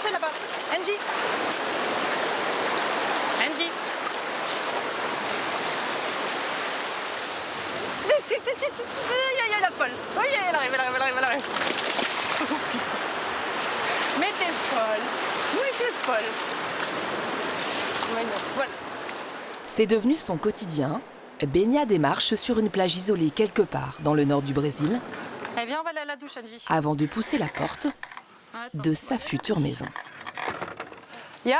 chercher là-bas. Angie. Angie. Il y a la folle. Oui, elle arrive. Mais t'es folle. Oui, t'es folle. Oui, non, folle. C'est devenu son quotidien. Baignade et marche sur une plage isolée quelque part dans le nord du Brésil, Eh bien, on va aller à la douche, Angie. avant de pousser la porte de sa future maison. Yann.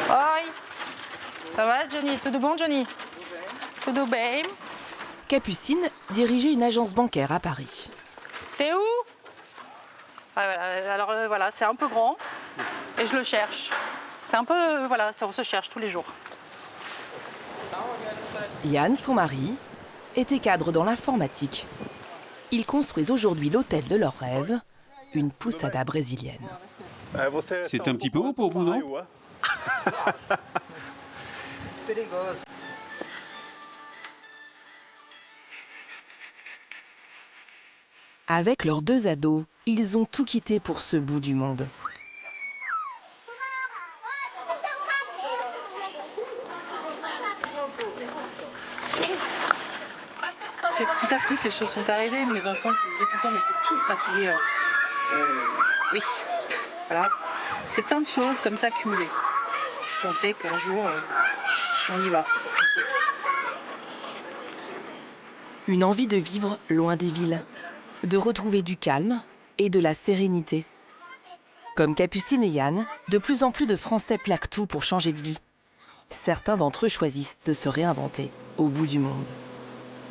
Oi. Ça va, Johnny? Tudo bon, Johnny? Tudo bem. Capucine dirigeait une agence bancaire à Paris. T'es où? Ah, voilà. Alors voilà, c'est un peu grand et je le cherche. C'est un peu, voilà, on se cherche tous les jours. Yann, son mari, était cadre dans l'informatique. Ils construisent aujourd'hui l'hôtel de leurs rêves, une poussada brésilienne. C'est un petit peu haut pour vous, non? Avec leurs 2 ados, ils ont tout quitté pour ce bout du monde. C'est petit à petit que les choses sont arrivées. Mes enfants disaient tout le temps, mais t'es tout fatigué. Oui, voilà. C'est plein de choses comme ça cumulées qui ont fait qu'un jour, on y va. Une envie de vivre loin des villes, de retrouver du calme et de la sérénité. Comme Capucine et Yann, de plus en plus de Français plaquent tout pour changer de vie. Certains d'entre eux choisissent de se réinventer au bout du monde.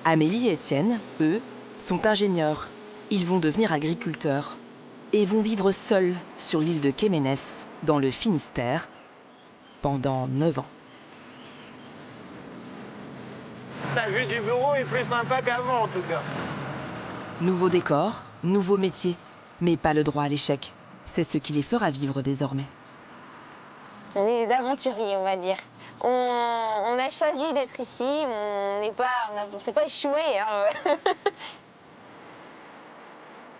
Amélie et Étienne, eux, sont ingénieurs. Ils vont devenir agriculteurs et vont vivre seuls sur l'île de Quéménès, dans le Finistère, pendant 9 ans. La vue du bureau est plus sympa qu'avant en tout cas. Nouveau décor, nouveau métier, mais pas le droit à l'échec. C'est ce qui les fera vivre désormais. On est des aventuriers, on va dire. On a choisi d'être ici, on ne s'est pas échoué. Hein.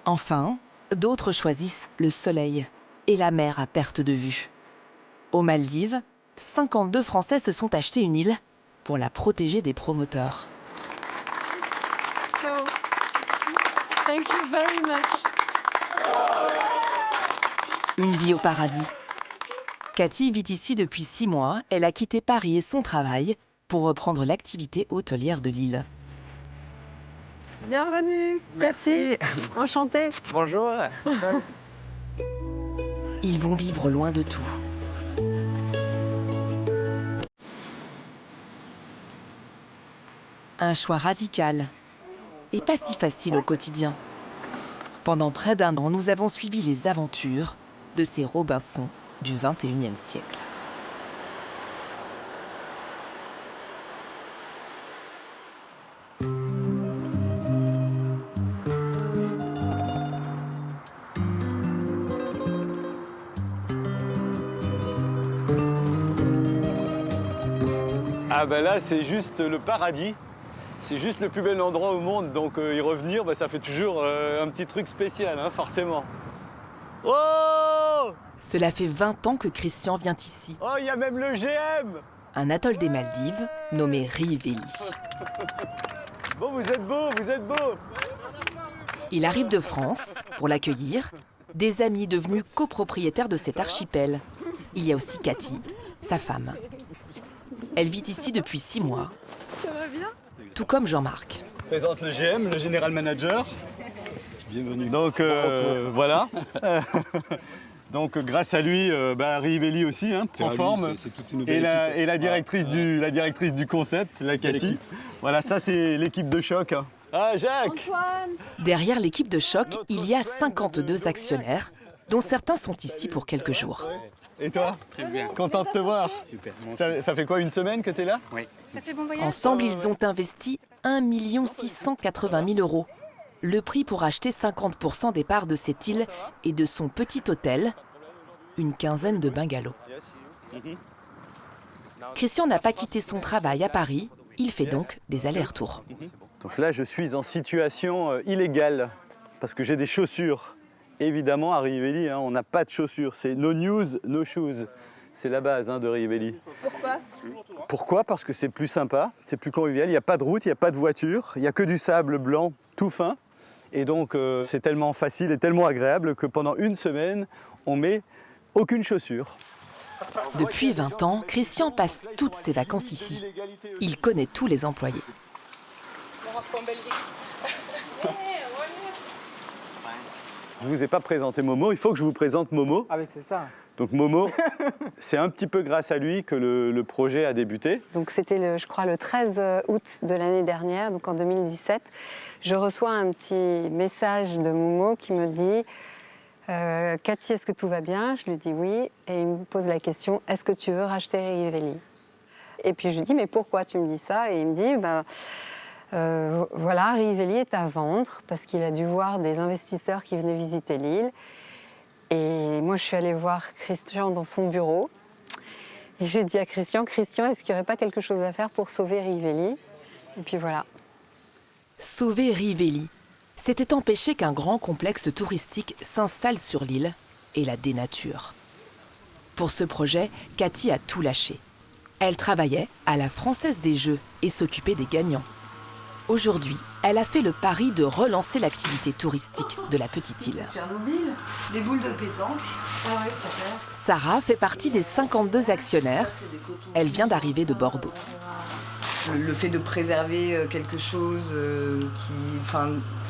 Enfin, d'autres choisissent le soleil et la mer à perte de vue. Aux Maldives, 52 Français se sont achetés une île pour la protéger des promoteurs. So, thank you very much. Une vie au paradis. Cathy vit ici depuis 6 mois. Elle a quitté Paris et son travail pour reprendre l'activité hôtelière de l'île. Bienvenue. Merci. Enchantée. Bonjour. Ils vont vivre loin de tout. Un choix radical et pas si facile au quotidien. Pendant près d'1 an, nous avons suivi les aventures de ces Robinson du XXIe siècle. Ah ben là, c'est juste le paradis. C'est juste le plus bel endroit au monde, donc y revenir, ça fait toujours un petit truc spécial, hein, forcément. Oh! Cela fait 20 ans que Christian vient ici. Oh, il y a même le GM! Un atoll des Maldives nommé Riiveli. Bon, vous êtes beau, vous êtes beau! Il arrive de France pour l'accueillir, des amis devenus copropriétaires de cet archipel. Il y a aussi Cathy, sa femme. Elle vit ici depuis 6 mois. Ça va bien? Tout comme Jean-Marc. Je présente le GM, le General Manager. Bienvenue. Donc voilà. Donc grâce à lui, Riiveli aussi prend forme. C'est toute une Et belle équipe. la directrice du concept, la Cathy. équipe. Voilà, ça c'est l'équipe de choc. Ah, Jacques! Derrière l'équipe de choc, il y a 52 actionnaires, dont certains sont ici pour quelques jours. Et toi? Très bien. Content de te voir. Super. Ça fait quoi, une semaine que tu es là? Oui. Ça fait bon voyage? Ensemble, ils ont investi 1 680 000 €. Le prix pour acheter 50% des parts de cette île et de son petit hôtel, une quinzaine de bungalows. Christian n'a pas quitté son travail à Paris, il fait donc des allers-retours. Donc là, je suis en situation illégale parce que j'ai des chaussures évidemment, à Rivelli, hein, on n'a pas de chaussures. C'est no news, no shoes. C'est la base de Rivelli. Pourquoi? Pourquoi? Parce que c'est plus sympa, c'est plus convivial. Il n'y a pas de route, il n'y a pas de voiture. Il n'y a que du sable blanc tout fin. Et donc, c'est tellement facile et tellement agréable que pendant une semaine, on met aucune chaussure. Depuis 20 ans, Christian passe toutes ses vacances ici. Il connaît tous les employés. Je ne vous ai pas présenté Momo, il faut que je vous présente Momo. Ah oui, c'est ça. Donc Momo, c'est un petit peu grâce à lui que le projet a débuté. Donc c'était, je crois, le 13 août de l'année dernière, donc en 2017. Je reçois un petit message de Momo qui me dit « Cathy, est-ce que tout va bien ?» Je lui dis oui, et il me pose la question « Est-ce que tu veux racheter Rivelli ?» Et puis je lui dis « Mais pourquoi tu me dis ça ?» Et il me dit voilà, Rivelli est à vendre parce qu'il a dû voir des investisseurs qui venaient visiter l'île. Et moi, je suis allée voir Christian dans son bureau. Et j'ai dit à Christian, est-ce qu'il n'y aurait pas quelque chose à faire pour sauver Rivelli? Et puis voilà. Sauver Rivelli, c'était empêcher qu'un grand complexe touristique s'installe sur l'île et la dénature. Pour ce projet, Cathy a tout lâché. Elle travaillait à la Française des Jeux et s'occupait des gagnants. Aujourd'hui, elle a fait le pari de relancer l'activité touristique de la petite île. Tchernobyl, les boules de pétanque. Ah ouais, super. Sarah fait partie des 52 actionnaires. Elle vient d'arriver de Bordeaux. Le fait de préserver quelque chose,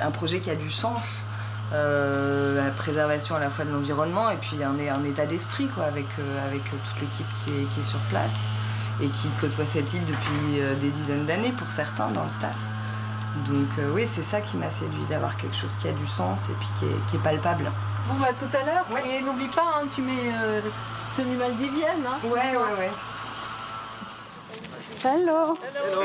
un projet qui a du sens, la préservation à la fois de l'environnement et puis un état d'esprit avec toute l'équipe qui est sur place et qui côtoie cette île depuis des dizaines d'années pour certains dans le staff. Donc oui, c'est ça qui m'a séduit, d'avoir quelque chose qui a du sens et puis qui est palpable. Bon bah tout à l'heure, ouais. Et n'oublie pas, hein, tu mets tenue maldivienne. Hein, ouais. Hello.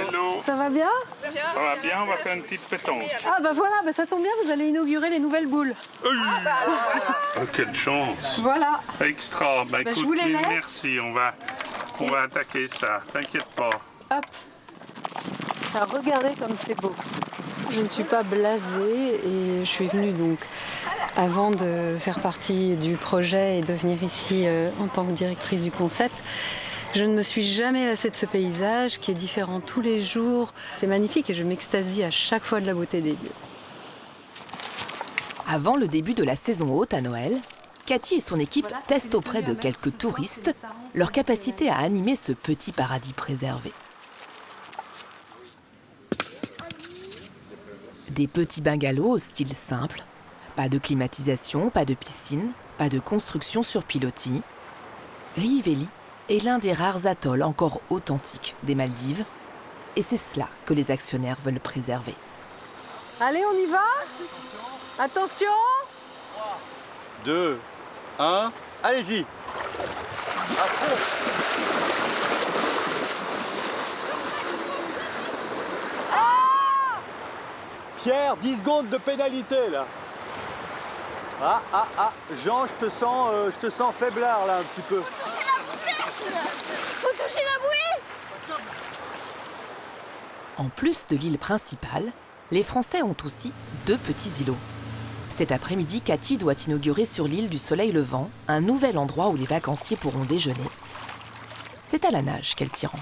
Hello. Ça va bien? Ça va bien, on va faire une petite pétanque. Ah bah voilà, ça tombe bien, vous allez inaugurer les nouvelles boules. Oh, quelle chance. Voilà. Extra, écoute, je vous les laisse. Merci, on va attaquer ça, t'inquiète pas. Hop. Alors regardez comme c'est beau. Je ne suis pas blasée et je suis venue donc avant de faire partie du projet et de venir ici en tant que directrice du concept. Je ne me suis jamais lassée de ce paysage qui est différent tous les jours. C'est magnifique et je m'extasie à chaque fois de la beauté des lieux. Avant le début de la saison haute à Noël, Cathy et son équipe testent auprès de quelques touristes leur capacité à animer ce petit paradis préservé. Des petits bungalows au style simple, pas de climatisation, pas de piscine, pas de construction sur pilotis. Rivelli est l'un des rares atolls encore authentiques des Maldives, et c'est cela que les actionnaires veulent préserver. Allez, on y va? Attention! 3, 2, 1, allez-y! À fond! Pierre, 10 secondes de pénalité là. Ah, Jean, je te sens faiblard là un petit peu. Faut toucher la bouée! En plus de l'île principale, les Français ont aussi 2 petits îlots. Cet après-midi, Cathy doit inaugurer sur l'île du Soleil Levant un nouvel endroit où les vacanciers pourront déjeuner. C'est à la nage qu'elle s'y rend.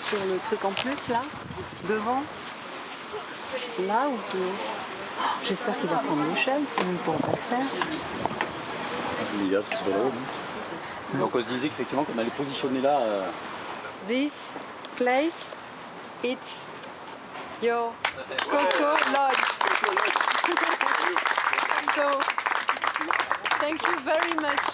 Sur le truc en plus là, devant, là ou plus haut. J'espère qu'il va prendre l'échelle, sinon il ne pourra pas le faire. C'est pas drôle. Donc on se disait qu'effectivement qu'on allait positionner là. This place, it's your Coco Lodge. So, thank you very much.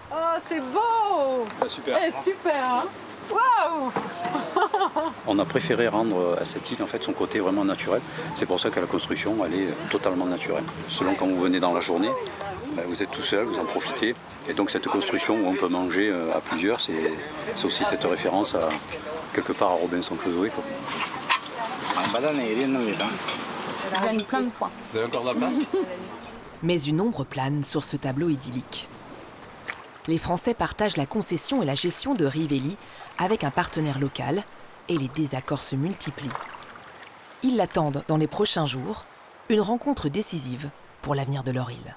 Oh, c'est beau! Super. Super, hein? Waouh! On a préféré rendre à cette île en fait son côté vraiment naturel. C'est pour ça que la construction elle est totalement naturelle. Selon quand vous venez dans la journée, vous êtes tout seul, vous en profitez. Et donc cette construction où on peut manger à plusieurs, c'est aussi cette référence à quelque part à Robinson Crusoe. Il gagne plein de points. Vous avez encore de la place? Mais une ombre plane sur ce tableau idyllique. Les Français partagent la concession et la gestion de Rivelli avec un partenaire local et les désaccords se multiplient. Ils l'attendent dans les prochains jours, une rencontre décisive pour l'avenir de leur île.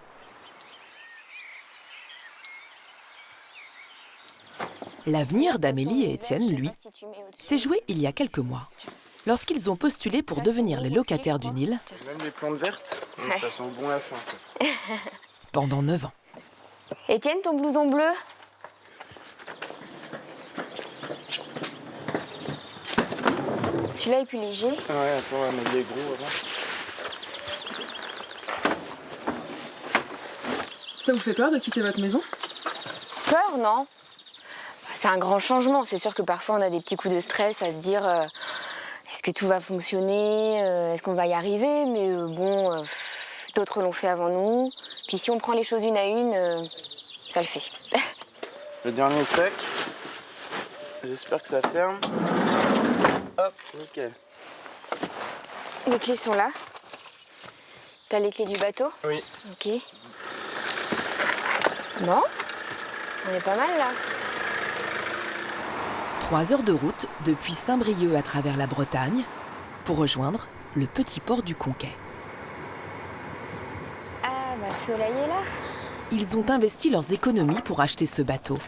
L'avenir d'Amélie et Étienne, lui, s'est joué il y a quelques mois, lorsqu'ils ont postulé pour devenir les locataires d'une île. Même les plantes vertes, ça sent bon la fin. Ça. Pendant 9 ans. Étienne, ton blouson bleu? Celui-là est plus léger. Ouais, attends, on va mettre les gros avant. Ça vous fait peur de quitter votre maison? Peur, non. C'est un grand changement. C'est sûr que parfois on a des petits coups de stress à se dire est-ce que tout va fonctionner, est-ce qu'on va y arriver, mais bon, d'autres l'ont fait avant nous. Puis si on prend les choses une à une, ça le fait. Le dernier sec. J'espère que ça ferme. Hop, nickel. Les clés sont là. T'as les clés du bateau? Oui. Ok. Bon, on est pas mal là. 3 heures de route depuis Saint-Brieuc à travers la Bretagne pour rejoindre le petit port du Conquet. Ah, bah Soleil est là. Ils ont investi leurs économies pour acheter ce bateau.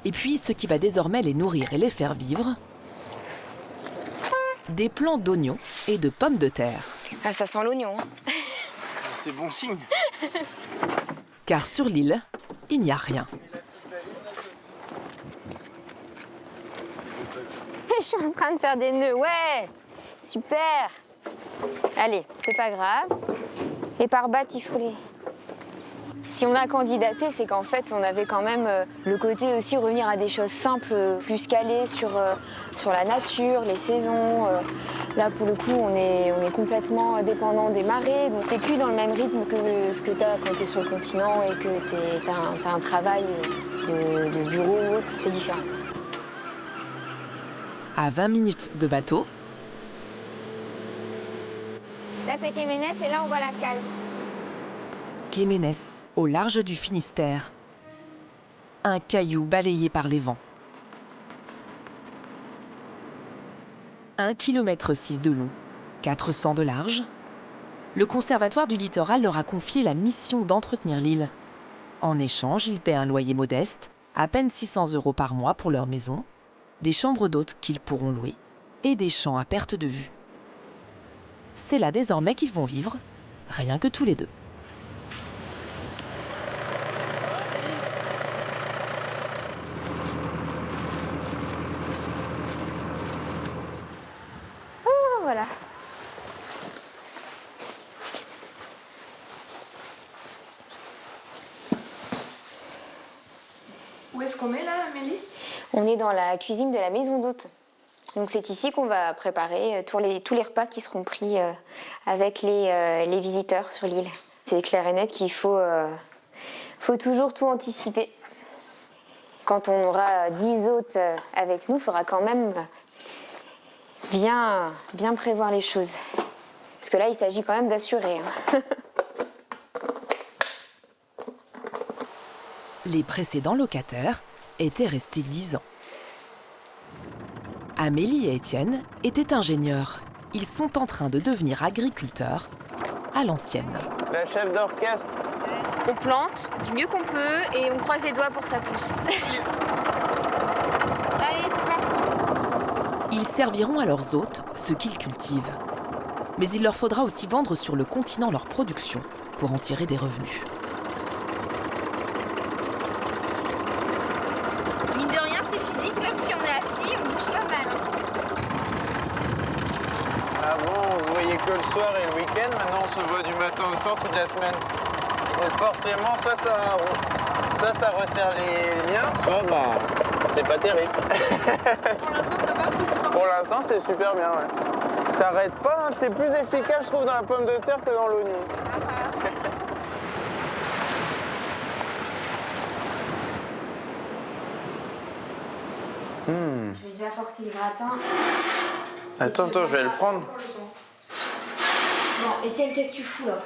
Et puis, ce qui va désormais les nourrir et les faire vivre, des plants d'oignons et de pommes de terre. Ah, ça sent l'oignon. Hein. C'est bon signe. Car sur l'île, il n'y a rien. Je suis en train de faire des nœuds, ouais. Super. Allez, c'est pas grave. Les pare-battes, il faut les... Si on a candidaté, c'est qu'en fait, on avait quand même le côté aussi revenir à des choses simples, plus calées sur la nature, les saisons. Là, pour le coup, on est complètement dépendant des marées. Donc, t'es plus dans le même rythme que ce que t'as quand t'es sur le continent et que t'as un travail de bureau ou autre. C'est différent. À 20 minutes de bateau, Là, c'est Kéménès et là, on voit la cale. Kéménès, au large du Finistère. Un caillou balayé par les vents. 1,6 km de long, 400 de large. Le Conservatoire du littoral leur a confié la mission d'entretenir l'île. En échange, ils paient un loyer modeste, à peine 600 € par mois pour leur maison, des chambres d'hôtes qu'ils pourront louer et des champs à perte de vue. C'est là désormais qu'ils vont vivre, rien que tous les deux. Oh, voilà. Où est-ce qu'on est là, Amélie? On est dans la cuisine de la maison d'hôte. Donc c'est ici qu'on va préparer tous les repas qui seront pris avec les visiteurs sur l'île. C'est clair et net qu'il faut toujours tout anticiper. Quand on aura 10 hôtes avec nous, il faudra quand même bien prévoir les choses. Parce que là, il s'agit quand même d'assurer. Les précédents locataires étaient restés 10 ans. Amélie et Étienne étaient ingénieurs. Ils sont en train de devenir agriculteurs à l'ancienne. La chef d'orchestre. On plante du mieux qu'on peut et on croise les doigts pour que ça pousse. Allez, c'est parti. Ils serviront à leurs hôtes ce qu'ils cultivent. Mais il leur faudra aussi vendre sur le continent leur production pour en tirer des revenus. Mine de rien, c'est physique, même si on est assis, on bouge pas mal. Avant, on se voyait que le soir et le week-end. Maintenant, on se voit du matin au soir toute la semaine. Donc forcément, soit ça resserre les liens, soit bah, c'est pas terrible. Pour l'instant, ça va plus. Pour l'instant, c'est super bien, ouais. T'arrêtes pas, hein, t'es plus efficace, je trouve, dans la pomme de terre que dans l'oignon. Je vais déjà porter le gratin. Attends, je vais le prendre. Bon, Étienne, qu'est-ce que tu fous là?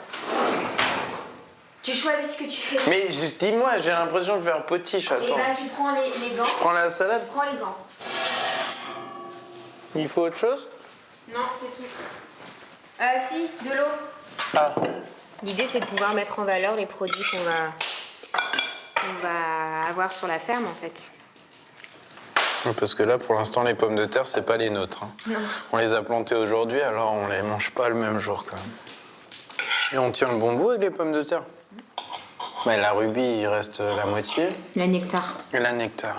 Tu choisis ce que tu fais. Mais dis-moi, j'ai l'impression de faire potiche, Et attends. là, tu prends les gants. Je prends la salade. Tu prends les gants. Il faut autre chose? Non, c'est tout. Si, de l'eau. Ah. L'idée, c'est de pouvoir mettre en valeur les produits qu'on va avoir sur la ferme, en fait. Parce que là, pour l'instant, les pommes de terre, c'est pas les nôtres. Hein. Non. On les a plantées aujourd'hui, alors on les mange pas le même jour, quand même. Et on tient le bon bout avec les pommes de terre. Mais la rubis, il reste la moitié. Le nectar. Et la nectar.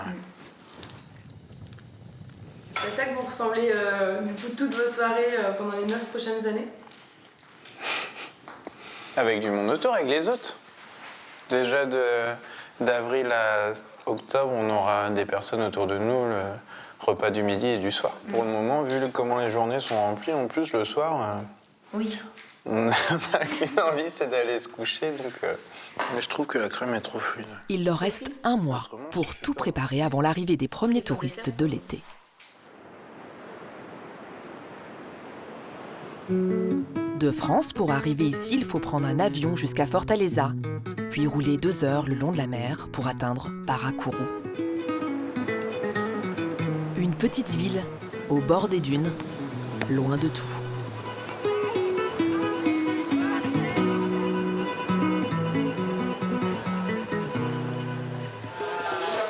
C'est ça que vous ressemblez du coup toutes vos soirées pendant les 9 prochaines années? Avec du monde autour, avec les autres. Déjà d'avril à octobre, on aura des personnes autour de nous, le repas du midi et du soir. Pour le moment, vu comment les journées sont remplies, en plus le soir, Oui. on n'a qu'une envie, c'est d'aller se coucher. Donc, mais je trouve que la crème est trop fluide. Il leur reste un mois pour tout préparer avant l'arrivée des premiers touristes de l'été. De France, pour arriver ici, il faut prendre un avion jusqu'à Fortaleza, puis rouler 2 heures le long de la mer pour atteindre Paracuru. Une petite ville, au bord des dunes, loin de tout.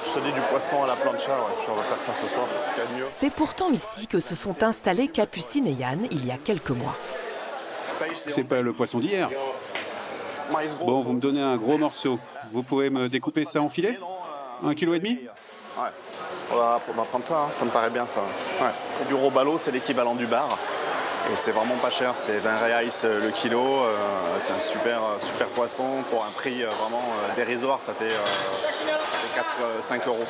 Je te dis du poisson à la plancha, ouais. On va faire ça ce soir, c'est ce qu'il y a de mieux. C'est pourtant ici que se sont installés Capucine et Yann il y a quelques mois. C'est pas le poisson d'hier. Bon, vous me donnez un gros morceau. Vous pouvez me découper ça en filets? 1,5 kg? Ouais. On va prendre ça, hein. Ça me paraît bien ça. Ouais. C'est du robalo, c'est l'équivalent du bar. Et c'est vraiment pas cher, c'est 20 reais le kilo. C'est un super poisson pour un prix vraiment dérisoire, ça fait 5 euros.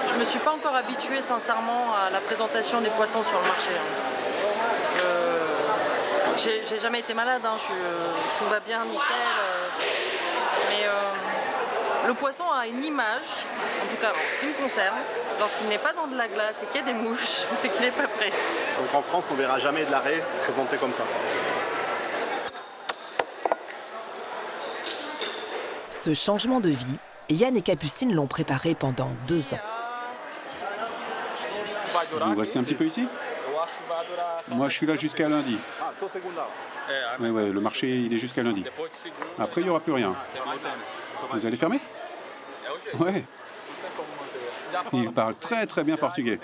Je me suis pas encore habituée sincèrement à la présentation des poissons sur le marché. J'ai jamais été malade, hein. Tout va bien, nickel. Mais le poisson a une image, en tout cas en ce qui me concerne, lorsqu'il n'est pas dans de la glace et qu'il y a des mouches, c'est qu'il n'est pas frais. Donc en France, on verra jamais de l'arrêt présenté comme ça. Ce changement de vie, Yann et Capucine l'ont préparé pendant 2 ans. Vous restez un petit peu ici? Moi, je suis là jusqu'à lundi. Oui, le marché, il est jusqu'à lundi. Après, il n'y aura plus rien. Vous allez fermer? Ouais. Il parle très très bien portugais.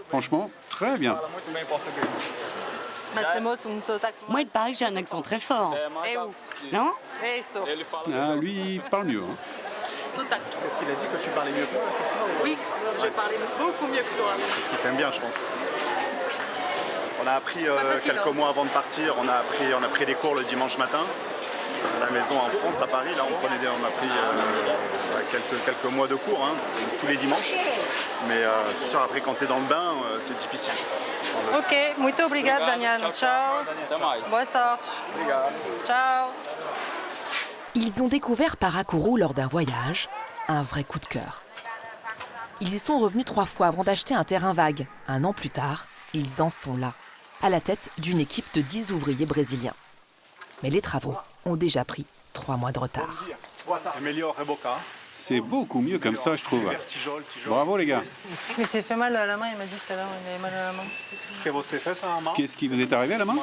Franchement, très bien. Moi, il paraît que j'ai un accent très fort. Non? Ah, lui, il parle mieux. Hein. Est-ce qu'il a dit que tu parlais mieux que moi, c'est ça? Oui, je parlais beaucoup mieux que toi. C'est ce qu'il t'aime bien, je pense. On a appris quelques mois avant de partir, on a pris des cours le dimanche matin. À la maison en France, à Paris, là on a pris quelques mois de cours, hein, tous les dimanches. Mais c'est sûr, après quand tu es dans le bain, c'est difficile. Ok, muito obrigado, Daniel. Ciao. Boa sorte. Ciao. Ils ont découvert Paracuru lors d'un voyage, un vrai coup de cœur. Ils y sont revenus 3 fois avant d'acheter un terrain vague. 1 an plus tard, ils en sont là, à la tête d'une équipe de 10 ouvriers brésiliens. Mais les travaux ont déjà pris 3 mois de retard. C'est beaucoup mieux comme ça, je trouve. Bravo, les gars. Mais c'est fait mal à la main, il m'a dit tout à l'heure, il avait mal à la main. Qu'est-ce qui vous est arrivé à la main?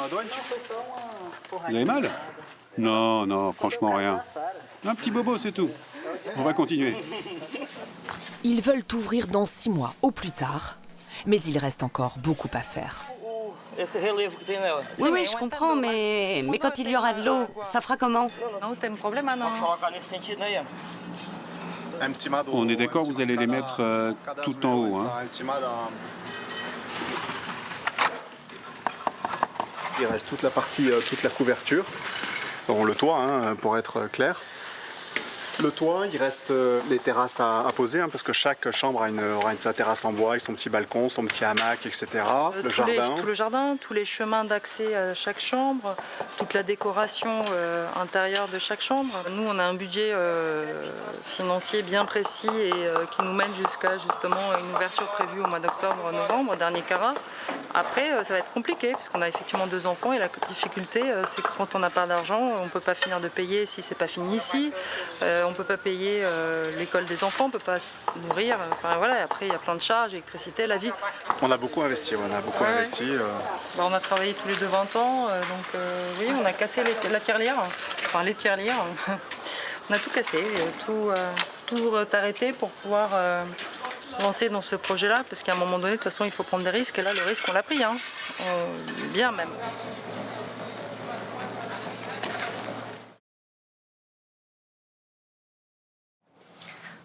Vous avez mal? Non, non, franchement, rien. Un petit bobo, c'est tout. On va continuer. Ils veulent ouvrir dans 6 mois au plus tard, mais il reste encore beaucoup à faire. Oui, je comprends, mais quand il y aura de l'eau, ça fera comment? On est d'accord, vous allez les mettre tout en haut. Hein. Il reste toute la partie, toute la couverture, donc le toit, hein, pour être clair. Le toit, il reste les terrasses à poser, hein, parce que chaque chambre aura sa terrasse en bois, avec son petit balcon, son petit hamac, etc. Tout le jardin, tous les chemins d'accès à chaque chambre, toute la décoration intérieure de chaque chambre. Nous, on a un budget financier bien précis et qui nous mène jusqu'à justement une ouverture prévue au mois d'octobre-novembre, dernier carat. Après, ça va être compliqué, parce qu'on a effectivement 2 enfants et la difficulté, c'est que quand on n'a pas d'argent, on ne peut pas finir de payer si c'est pas fini ici. On ne peut pas payer l'école des enfants, on ne peut pas se nourrir. Enfin, voilà. Après, il y a plein de charges, électricité, la vie. On a beaucoup investi, On a travaillé tous les 2 20 ans, donc oui, on a cassé la tirelire, enfin les tirelires. On a tout cassé, tout arrêté pour pouvoir lancer dans ce projet-là, parce qu'à un moment donné, de toute façon, il faut prendre des risques, et là, le risque, on l'a pris, hein. Bien même.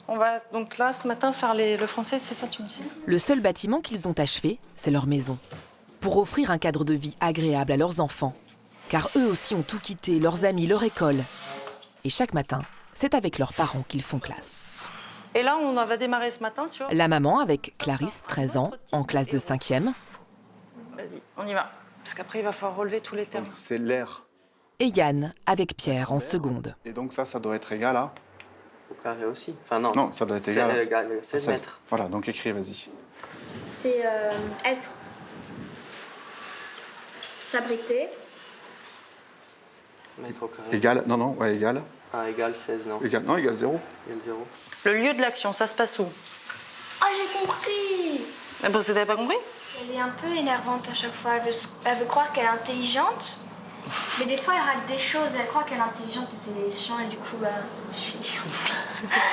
On va donc là, ce matin, faire le français, c'est ça, tu me dis? Le seul bâtiment qu'ils ont achevé, c'est leur maison. Pour offrir un cadre de vie agréable à leurs enfants. Car eux aussi ont tout quitté, leurs amis, leur école. Et chaque matin, c'est avec leurs parents qu'ils font classe. Et là, on va démarrer ce matin sur... La maman avec Clarisse, 13 ans, en classe de 5e. Vas-y, on y va. Parce qu'après, il va falloir relever tous les termes. C'est l'air. Et Yann avec Pierre en seconde. Et donc ça doit être égal à... Au carré aussi. Enfin non. Non, ça doit être égal à 16 mètres. Voilà, donc écris, vas-y. C'est être. S'abriter. Mètre au carré. Égal, égal. Ah, égal 16, non. Égal 0. Égal 0. Le lieu de l'action, ça se passe où? Ah, j'ai compris. Ah bon, t'avais pas compris? Elle est un peu énervante à chaque fois. Elle veut croire qu'elle est intelligente. Mais des fois, elle rate des choses, elle croit qu'elle est intelligente et c'est chiant, et du coup, je lui dis...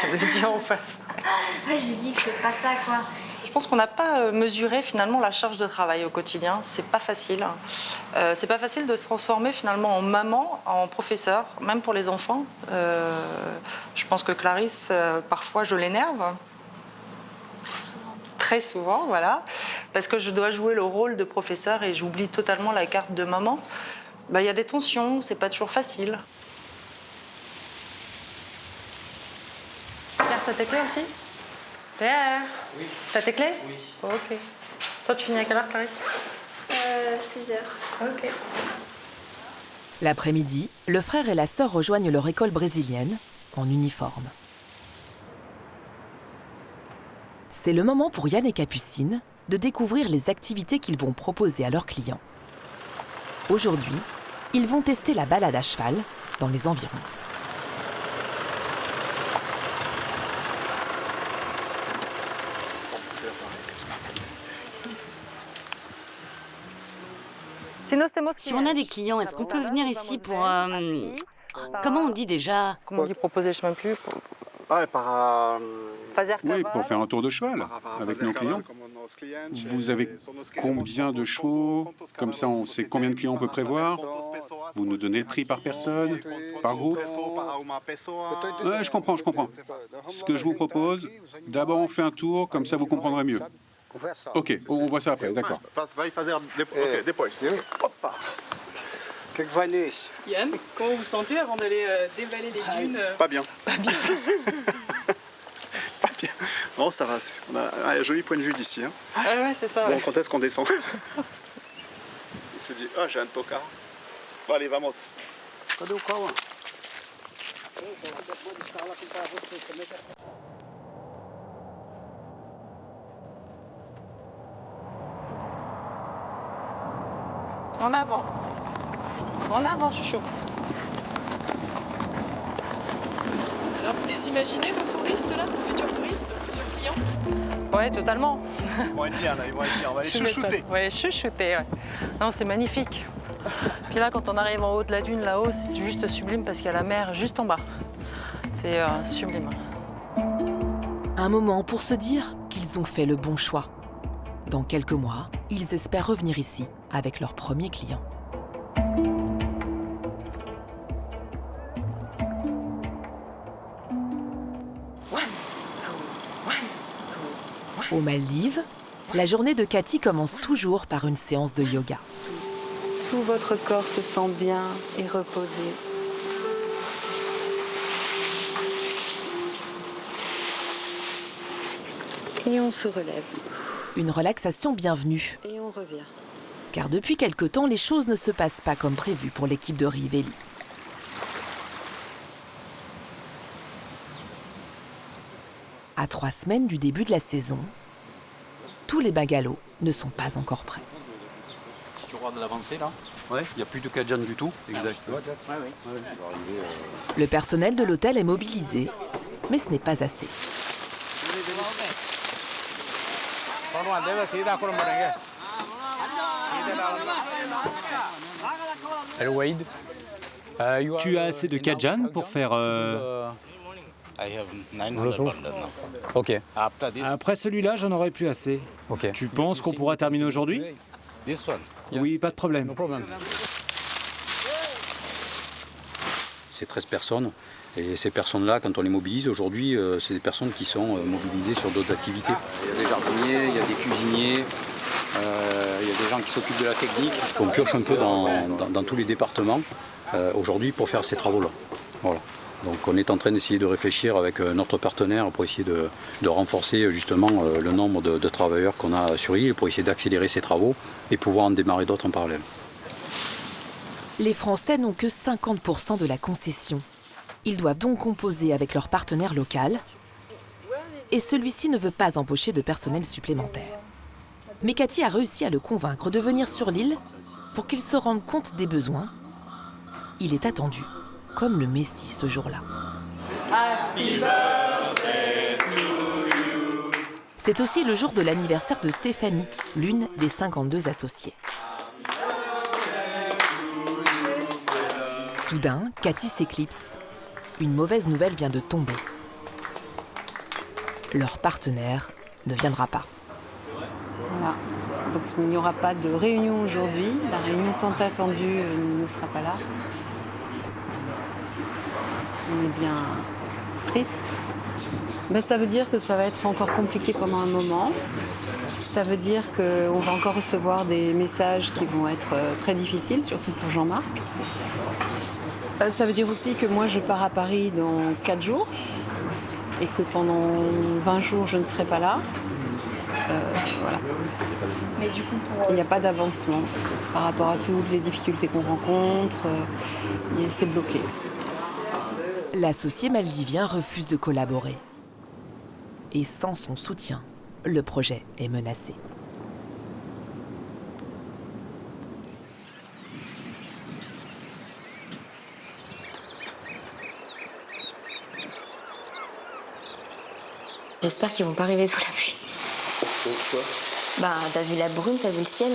Je lui dis en fait. Ouais, je lui dis que c'est pas ça, quoi. Je pense qu'on n'a pas mesuré finalement la charge de travail au quotidien. C'est pas facile. C'est pas facile de se transformer finalement en maman, en professeur, même pour les enfants. Je pense que Clarisse, parfois, je l'énerve. Très souvent, voilà. Parce que je dois jouer le rôle de professeur et j'oublie totalement la carte de maman. Y a des tensions, c'est pas toujours facile. Pierre, t'as tes clés aussi? Pierre? Oui. T'as tes clés? Oui. Ok. Toi, tu finis à quelle heure, Clarisse? 16h. Ok. L'après-midi, le frère et la sœur rejoignent leur école brésilienne, en uniforme. C'est le moment pour Yann et Capucine de découvrir les activités qu'ils vont proposer à leurs clients. Aujourd'hui, ils vont tester la balade à cheval dans les environs. Si on a des clients, est-ce qu'on peut venir ici pour... comment on dit déjà? Comment on dit proposer, je ne sais même plus. Oui, pour faire un tour de cheval avec nos clients. Vous avez combien de chevaux? Comme ça, on sait combien de clients on peut prévoir. Vous nous donnez le prix par personne, par groupe. Je comprends. Ce que je vous propose, d'abord on fait un tour, comme ça vous comprendrez mieux. Ok, on voit ça après, d'accord. Yann, comment vous vous sentez avant d'aller dévaler les dunes? Pas bien. Pas bien. Non, ça va, on a un joli point de vue d'ici. Hein. Ah ouais, c'est ça. Bon, quand est-ce qu'on descend? Il se dit, j'ai un tocard. Bon, allez, vamos. En avant. En avant, chouchou. Alors, vous les imaginez, vos touristes, là, vos futurs touristes, vos futurs clients? Ouais, totalement. Ils vont être bien, là, on va les chouchouter. Ouais, chouchouter, ouais. Non, c'est magnifique. Puis là, quand on arrive en haut de la dune, là-haut, c'est juste sublime parce qu'il y a la mer juste en bas. C'est sublime. Un moment pour se dire qu'ils ont fait le bon choix. Dans quelques mois, ils espèrent revenir ici avec leur premier client. Aux Maldives, la journée de Cathy commence toujours par une séance de yoga. Tout votre corps se sent bien et reposé. Et on se relève. Une relaxation bienvenue. Et on revient. Car depuis quelque temps, les choses ne se passent pas comme prévu pour l'équipe de Rivelli. À 3 semaines du début de la saison, tous les bungalows ne sont pas encore prêts. Si tu regardes l'avancée là, il n'y a plus de Kajan du tout. Exact. Le personnel de l'hôtel est mobilisé, mais ce n'est pas assez. Hello Wade. Tu as assez de Kajan pour faire... Ok. Après celui-là, j'en aurais plus assez. Ok. Tu penses qu'on pourra terminer aujourd'hui? Oui, pas de problème. C'est 13 personnes. Et ces personnes-là, quand on les mobilise aujourd'hui, c'est des personnes qui sont mobilisées sur d'autres activités. Il y a des jardiniers, il y a des cuisiniers, il y a des gens qui s'occupent de la technique. On pioche un peu dans tous les départements aujourd'hui pour faire ces travaux-là. Voilà. Donc on est en train d'essayer de réfléchir avec notre partenaire pour essayer de renforcer justement le nombre de travailleurs qu'on a sur l'île, pour essayer d'accélérer ces travaux et pouvoir en démarrer d'autres en parallèle. Les Français n'ont que 50% de la concession. Ils doivent donc composer avec leur partenaire local et celui-ci ne veut pas embaucher de personnel supplémentaire. Mais Cathy a réussi à le convaincre de venir sur l'île pour qu'il se rende compte des besoins. Il est attendu comme le Messie ce jour-là. C'est aussi le jour de l'anniversaire de Stéphanie, l'une des 52 associées. Soudain, Cathy s'éclipse. Une mauvaise nouvelle vient de tomber. Leur partenaire ne viendra pas. Voilà. Donc il n'y aura pas de réunion aujourd'hui. La réunion tant attendue ne sera pas là. On est bien triste. Ben, ça veut dire que ça va être encore compliqué pendant un moment. Ça veut dire qu'on va encore recevoir des messages qui vont être très difficiles, surtout pour Jean-Marc. Ça veut dire aussi que moi je pars à Paris dans 4 jours et que pendant 20 jours je ne serai pas là. Voilà. Mais du coup, il n'y a pas d'avancement par rapport à toutes les difficultés qu'on rencontre. C'est bloqué. L'associé maldivien refuse de collaborer. Et sans son soutien, le projet est menacé. J'espère qu'ils vont pas arriver sous la pluie. Pourquoi? Bah, t'as vu la brume, t'as vu le ciel.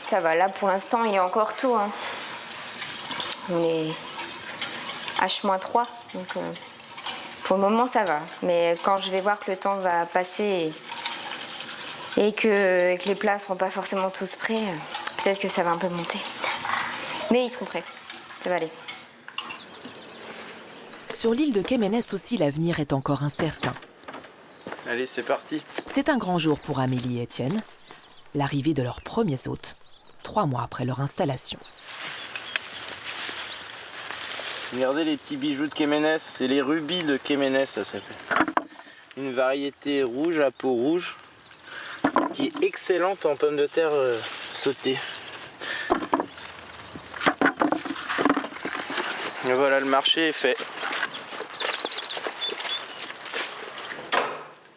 Ça va, là pour l'instant il est encore tôt. Hein. On est H-3, donc pour le moment ça va. Mais quand je vais voir que le temps va passer et que les plats seront pas forcément tous prêts, peut-être que ça va un peu monter. Mais ils seront prêts, ça va aller. Sur l'île de Kéménès aussi, l'avenir est encore incertain. Allez, c'est parti. C'est un grand jour pour Amélie et Étienne, l'arrivée de leurs premiers hôtes, 3 mois après leur installation. Regardez les petits bijoux de Kéménès, c'est les rubis de Kéménès, ça s'appelle. Une variété rouge à peau rouge qui est excellente en pommes de terre sautées. Et voilà, le marché est fait.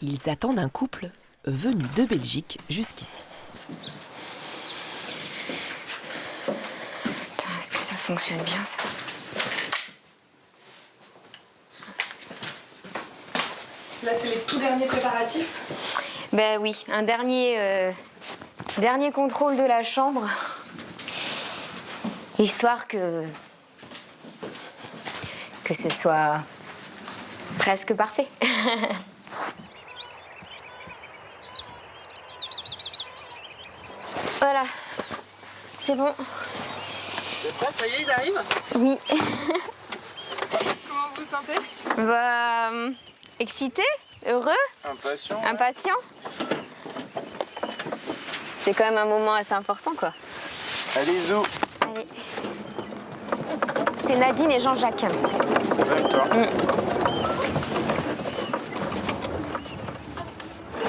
Ils attendent un couple venu de Belgique jusqu'ici. Est-ce que ça fonctionne bien, ça? Là, c'est les tout derniers préparatifs. Ben oui, un dernier contrôle de la chambre. Histoire que ce soit presque parfait. Voilà, c'est bon. C'est prêt, ça y est, ils arrivent? Oui. Comment vous vous sentez? Bah, excité, heureux, impatient. C'est quand même un moment assez important, quoi. Allez, zou. Allez. C'est Nadine et Jean-Jacques. D'accord.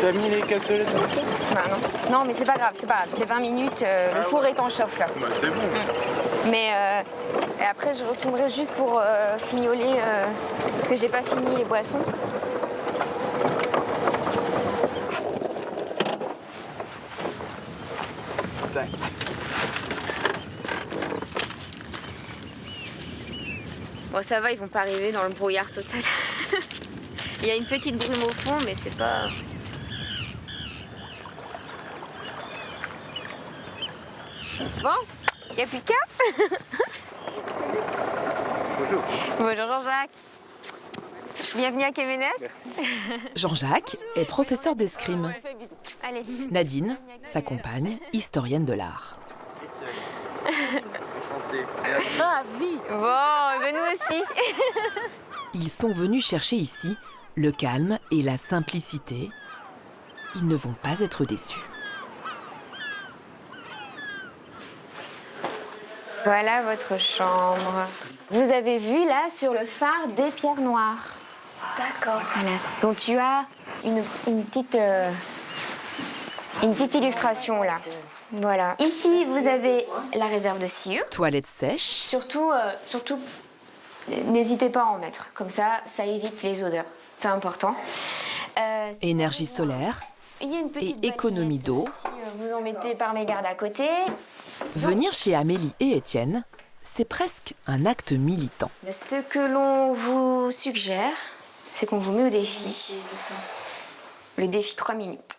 T'as mis les cassolettes au four? Bah non. Non, mais c'est pas grave, c'est 20 minutes, le four est en chauffe là. Bah c'est bon. Mais et après, je retournerai juste pour fignoler, parce que j'ai pas fini les boissons. Bon, ça va, ils vont pas arriver dans le brouillard total. Il y a une petite brume au fond, mais c'est pas... Bon, il n'y a plus qu'à. Bonjour. Bonjour Jean-Jacques. Bienvenue à Kemenes. Jean-Jacques est professeur d'escrime. Allez. Nadine, sa compagne, historienne de l'art. Ravi. Bon, de nous aussi. Ils sont venus chercher ici le calme et la simplicité. Ils ne vont pas être déçus. Voilà votre chambre. Vous avez vu là sur le phare des pierres noires. D'accord. Voilà. Donc tu as une petite illustration là. Voilà. Ici vous avez la réserve de sciure. Toilette sèche. Surtout, n'hésitez pas à en mettre. Comme ça évite les odeurs. C'est important. Énergie solaire. Il y a une petite et économie d'eau. Si vous en mettez par mégarde à côté. Venir chez Amélie et Étienne, c'est presque un acte militant. Ce que l'on vous suggère, c'est qu'on vous met au défi. Le défi 3 minutes.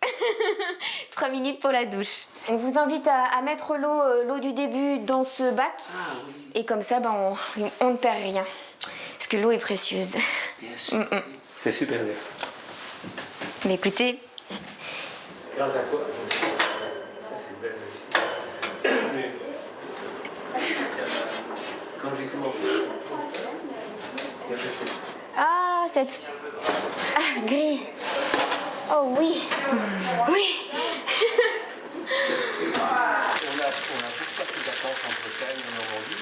3 minutes pour la douche. On vous invite à mettre l'eau du début dans ce bac. Et comme ça, on ne perd rien. Parce que l'eau est précieuse. Bien sûr. C'est super bien. Mais écoutez... Grâce à quoi? Ça, c'est une belle réussite. Quand j'ai commencé... Ah, cette... Ah, gris. Oh oui. Oui. On a beaucoup passé de vacances entre Cannes et Normandie.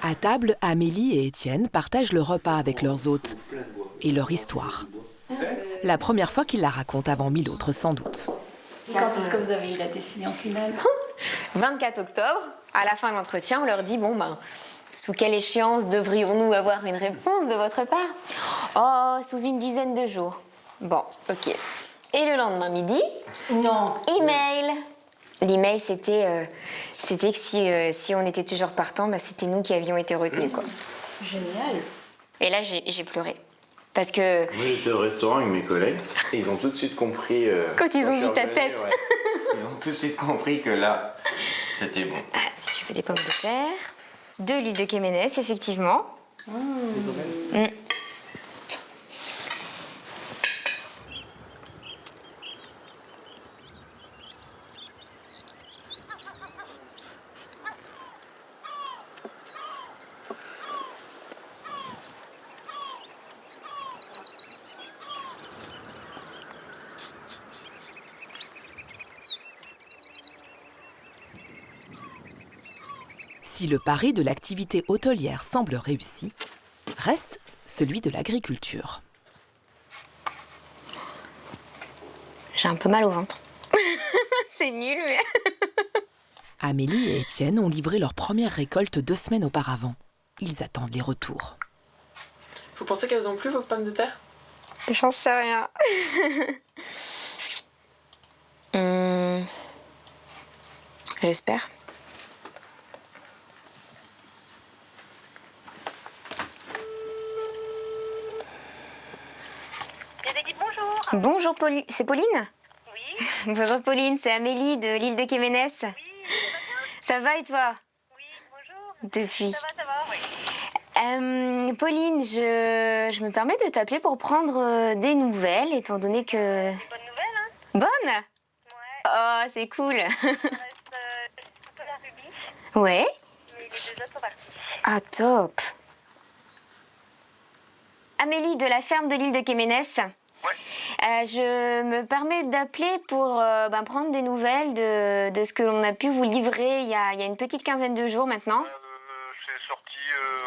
À table, Amélie et Étienne partagent le repas avec leurs hôtes et leur histoire. La première fois qu'ils la racontent avant 1000 autres, sans doute. Quand est-ce que vous avez eu la décision finale? 24 octobre, à la fin de l'entretien, on leur dit, sous quelle échéance devrions-nous avoir une réponse de votre part? Oh, sous une dizaine de jours. Bon, ok. Et le lendemain midi? Non. Email. L'email, c'était que si on était toujours partant, c'était nous qui avions été retenus, quoi. Génial. Et là, j'ai pleuré. Parce que... Moi, j'étais au restaurant avec mes collègues et ils ont tout de suite compris... Quand ils ont vu ta tête. Ouais, ils ont tout de suite compris que là, c'était bon. Ah, si tu veux des pommes de terre, de l'huile de Kemenes, effectivement. Si le pari de l'activité hôtelière semble réussi, reste celui de l'agriculture. J'ai un peu mal au ventre. C'est nul, mais... Amélie et Étienne ont livré leur première récolte 2 semaines auparavant. Ils attendent les retours. Vous pensez qu'elles ont plu, vos pommes de terre? J'en sais rien. J'espère. Bonjour, c'est Pauline? Oui. Bonjour Pauline, c'est Amélie de l'île de Kemenes. Oui, ça va et toi? Oui, bonjour. Depuis. Ça va, oui. Pauline, je me permets de t'appeler pour prendre des nouvelles, étant donné que... Bonne nouvelle, hein? Bonne? Ouais. Oh, c'est cool. Il reste la rubis. Ouais. Mais les 2 autres sont partis. Ah, top. Amélie de la ferme de l'île de Kemenes. Je me permets d'appeler pour prendre des nouvelles de ce que l'on a pu vous livrer il y a une petite quinzaine de jours maintenant. sorti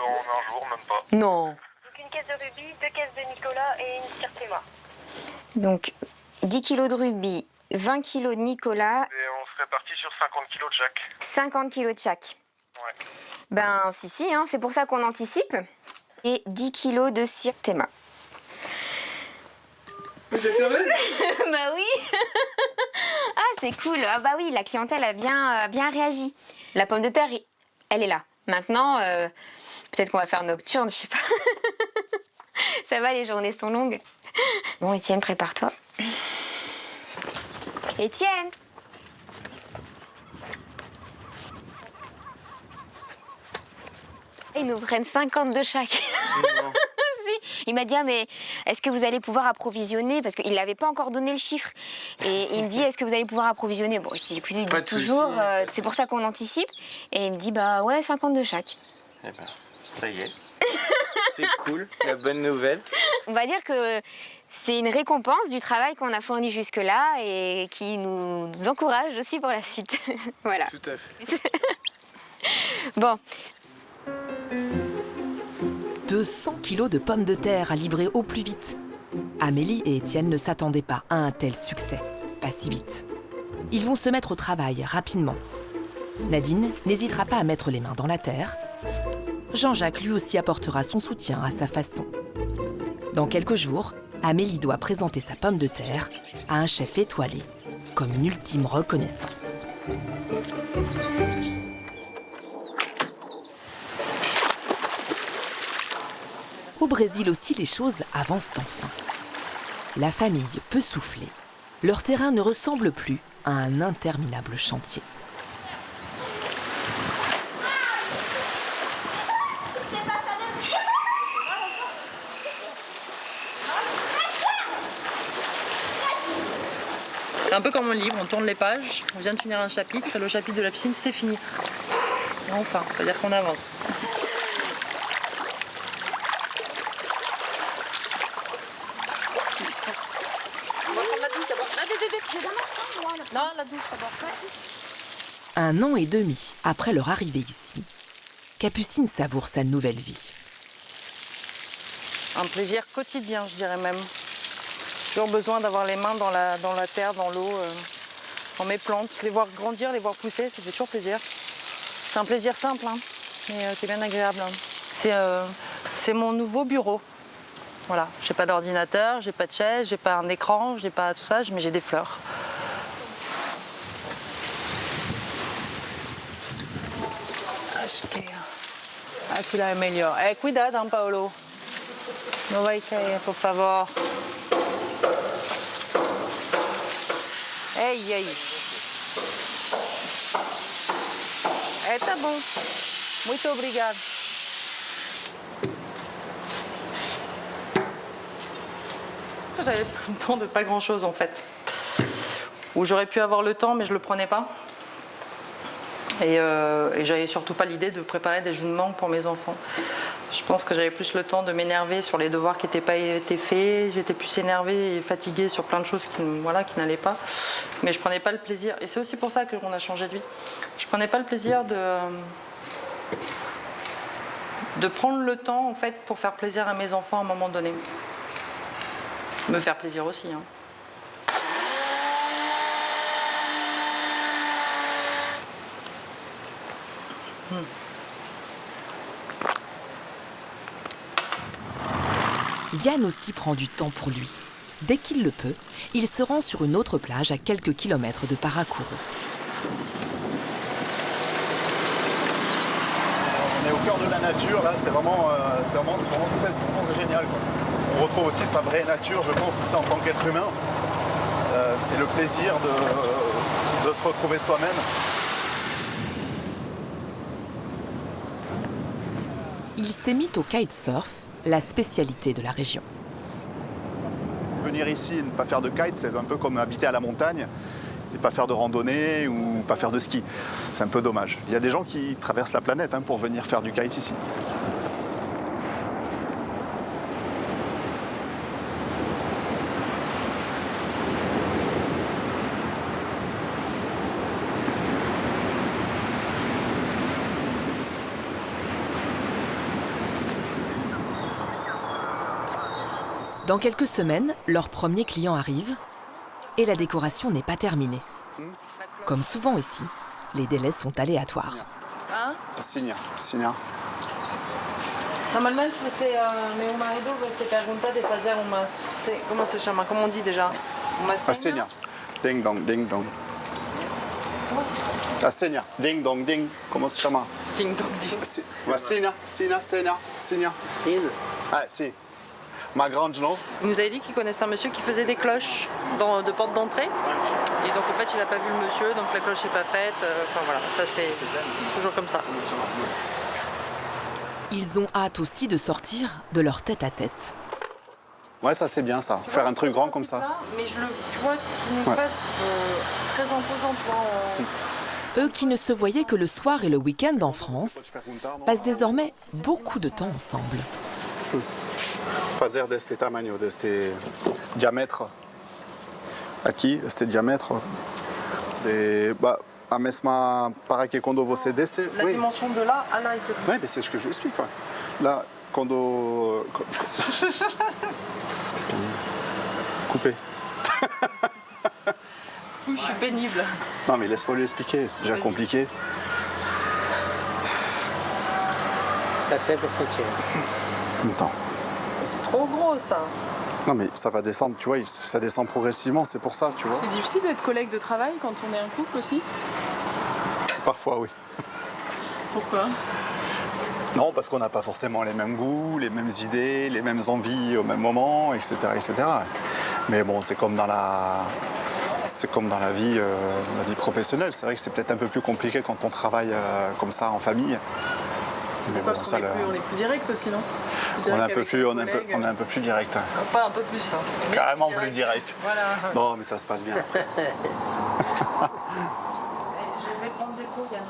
en un jour, même pas. Non. Donc une caisse de rubis, 2 caisses de Nicolas et une tire témoin. Donc 10 kilos de rubis, 20 kilos de Nicolas. Et on serait parti sur 50 kilos de chaque. 50 kilos de chaque. Ouais. Ben si, hein, c'est pour ça qu'on anticipe. Et 10 kilos de cire Théma. Vous êtes heureuse? Bah oui. Ah c'est cool. Ah bah oui, la clientèle a bien réagi. La pomme de terre, elle est là. Maintenant, peut-être qu'on va faire nocturne, je sais pas. Ça va, les journées sont longues. Bon, Étienne, prépare-toi. Étienne! Ils nous prennent 50 de chaque. Si. Il m'a dit, ah, mais est-ce que vous allez pouvoir approvisionner? Parce qu'il n'avait pas encore donné le chiffre. Et il me dit, est-ce que vous allez pouvoir approvisionner? Bon, je dis, écoutez, dites toujours, c'est pour ça qu'on anticipe. Et il me dit, bah ouais, 50 de chaque. Eh ben, ça y est. C'est cool, la bonne nouvelle. On va dire que c'est une récompense du travail qu'on a fourni jusque-là et qui nous encourage aussi pour la suite. Voilà. Tout à fait. Bon. 200 kilos de pommes de terre à livrer au plus vite. Amélie et Étienne ne s'attendaient pas à un tel succès. Pas si vite. Ils vont se mettre au travail rapidement. Nadine n'hésitera pas à mettre les mains dans la terre. Jean-Jacques lui aussi apportera son soutien à sa façon. Dans quelques jours, Amélie doit présenter sa pomme de terre à un chef étoilé, comme une ultime reconnaissance. Au Brésil aussi, les choses avancent enfin. La famille peut souffler. Leur terrain ne ressemble plus à un interminable chantier. C'est un peu comme un livre, on tourne les pages, on vient de finir un chapitre et le chapitre de la piscine c'est fini. Et enfin, c'est-à-dire qu'on avance. On va prendre la douche d'abord. Non, la douche d'abord. 1 an et demi après leur arrivée ici, Capucine savoure sa nouvelle vie. Un plaisir quotidien, je dirais même. Toujours besoin d'avoir les mains dans la terre, dans l'eau, dans mes plantes. Les voir grandir, les voir pousser, ça fait toujours plaisir. C'est un plaisir simple, hein, mais c'est bien agréable. Hein. C'est mon nouveau bureau. Voilà, j'ai pas d'ordinateur, j'ai pas de chaise, j'ai pas un écran, j'ai pas tout ça, mais j'ai des fleurs. Acho que aqui lá é melhor. Cuidado, hein, Paulo. Não vai cair, por favor. Ei, ei. Tá bom. Muito obrigada. J'avais le temps de pas grand-chose en fait. Ou j'aurais pu avoir le temps, mais je le prenais pas. Et j'avais surtout pas l'idée de préparer des déjeunements pour mes enfants. Je pense que j'avais plus le temps de m'énerver sur les devoirs qui n'étaient pas été faits. J'étais plus énervée et fatiguée sur plein de choses qui n'allaient pas. Mais je prenais pas le plaisir. Et c'est aussi pour ça qu'on a changé de vie. Je prenais pas le plaisir de prendre le temps en fait pour faire plaisir à mes enfants à un moment donné. Me faire plaisir aussi. Hein. Yann aussi prend du temps pour lui. Dès qu'il le peut, il se rend sur une autre plage à quelques kilomètres de Paracuru. On est au cœur de la nature, là, c'est vraiment génial, quoi. On retrouve aussi sa vraie nature, je pense, aussi en tant qu'être humain. C'est le plaisir de se retrouver soi-même. Il s'est mis au kitesurf, la spécialité de la région. Venir ici et ne pas faire de kite, c'est un peu comme habiter à la montagne et pas faire de randonnée ou pas faire de ski. C'est un peu dommage. Il y a des gens qui traversent la planète pour venir faire du kite ici. Dans quelques semaines, leur premier client arrive et la décoration n'est pas terminée. Comme souvent ici, les délais sont aléatoires. Hein? Signa. Normalmente você, meu marido, você pergunta de fazer uma... Comment se chama? Comment on dit déjà? Uma senha? Ding dong, ding dong. Senha. Ding dong, ding. Comment se chama? Ding dong, ding. Senha. Ah, si. Ma grande, non? Il nous avait dit qu'il connaissait un monsieur qui faisait des cloches de porte d'entrée. Et donc en fait, il n'a pas vu le monsieur, donc la cloche n'est pas faite. Enfin voilà, ça c'est toujours comme ça. Ils ont hâte aussi de sortir de leur tête-à-tête. Ouais, ça c'est bien ça. Faire un truc grand comme ça. Mais tu vois, qu'il nous fasse très imposant. Eux qui ne se voyaient que le soir et le week-end en France, passent désormais beaucoup de temps ensemble. Fazer deste tamanho, deste diamètre. Aqui, este diamètre. A mesma para que quando você desce. La dimension de là à là. Oui, mais c'est ce que je vous explique. Ouais. Là, quando. Coupé. Oui, je suis pénible. Non, mais laisse-moi lui expliquer, c'est déjà compliqué. Ça, c'est des sentiers. Attends. C'est trop gros ça. Non, mais ça va descendre, tu vois, ça descend progressivement, c'est pour ça, tu vois. C'est difficile d'être collègue de travail quand on est un couple aussi? Parfois, oui. Pourquoi? Non, parce qu'on n'a pas forcément les mêmes goûts, les mêmes idées, les mêmes envies au même moment, etc. etc. Mais bon, c'est comme dans la vie professionnelle. C'est vrai que c'est peut-être un peu plus compliqué quand on travaille comme ça en famille. Mais bon, parce qu'on est plus direct aussi, non? On est un peu plus direct. Hein. Pas un peu plus. Hein. Carrément plus direct. Voilà. Non, mais ça se passe bien. Je vais prendre des coups, Yann.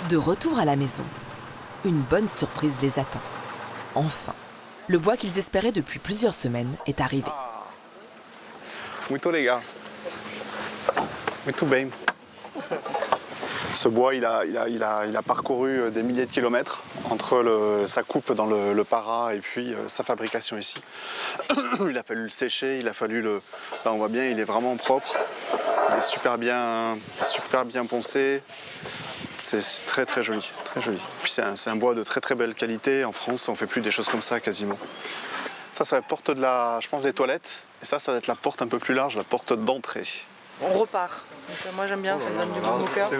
De retour à la maison, une bonne surprise les attend. Enfin, le bois qu'ils espéraient depuis plusieurs semaines est arrivé. Muito legal. Muito bem. Ce bois, il a parcouru des milliers de kilomètres entre sa coupe dans le para et puis sa fabrication ici. Il a fallu le sécher, il a fallu le... Là, on voit bien, il est vraiment propre. Il est super bien poncé. C'est très très joli, très joli. Puis c'est un bois de très très belle qualité. En France, on ne fait plus des choses comme ça quasiment. Ça va être la porte je pense, des toilettes. Et ça va être la porte un peu plus large, la porte d'entrée. On repart. Donc, moi j'aime bien, ça me donne du bon au cœur. C'est